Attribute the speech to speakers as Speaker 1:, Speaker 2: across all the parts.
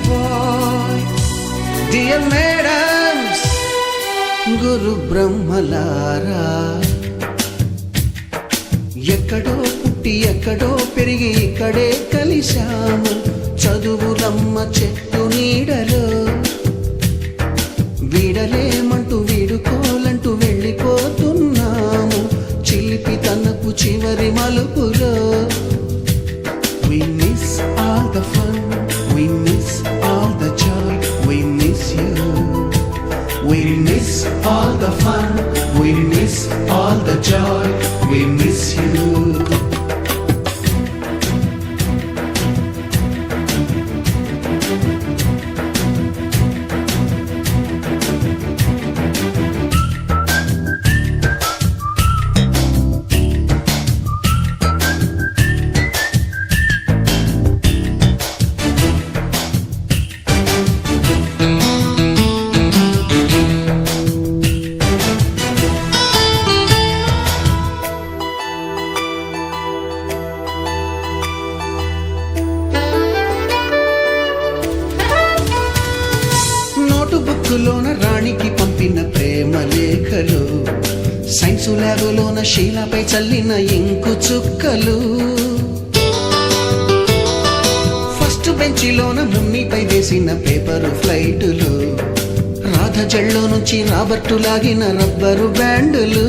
Speaker 1: boy, dear madams, గురు బ్రహ్మలారా, ఎక్కడో పుట్టి ఎక్కడో పెరిగి ఇక్కడే కలిశాము చదువులమ్మ చెట్టు నీడలో. వీడలేమంటూ వీడుకోలంటూ వెళ్ళిపోతున్నాము చిలిపి తనపు చివరి మలుపులో. We miss all the fun, we miss all the joy, we miss you. We miss all the fun, we miss all the joy, we miss you. బుక్కులోన రాణికి పంపిన ప్రేమ లేఖలు, సైన్సు ల్యాబులోన శీలపై చల్లిన ఇంకు చుక్కలు, ఫస్ట్ బెంచిలోన మున్నిపై వేసిన పేపరు ఫ్లైటులు, రాధ జల్లో నుంచి రాబర్టు లాగిన rubber బ్యాండులు,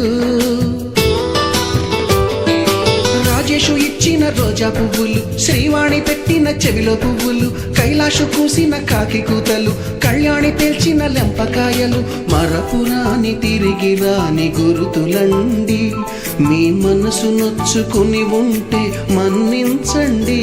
Speaker 1: Rajesh ఇచ్చిన రోజా పువ్వులు, శ్రీవాణి పెట్టిన చెవిలో పువ్వులు, కైలాషు కూసిన కాకి కూతలు, కళ్యాణి పేల్చిన లెంపకాయలు, మరపురాని తిరిగి రాని గురుతులండి. మీ మనసు నొచ్చుకుని ఉంటే మన్నించండి.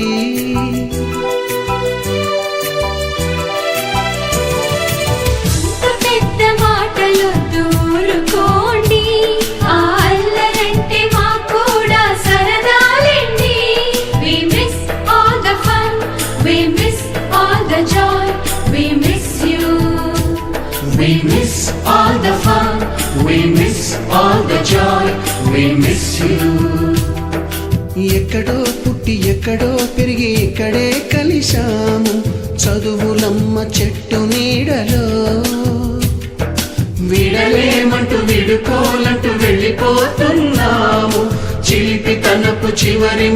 Speaker 2: We miss all the fun, we miss all the joy, we miss you.
Speaker 1: ఎక్కడో పుట్టి ఎక్కడో పెరిగి ఇక్కడే కలిశాము చదువులమ్మ చెట్టు నీడలో.
Speaker 2: వీడలేమంటూ విడుకోలంటూ వెళ్ళిపోతున్నాము చిలిపి తనపు చివరి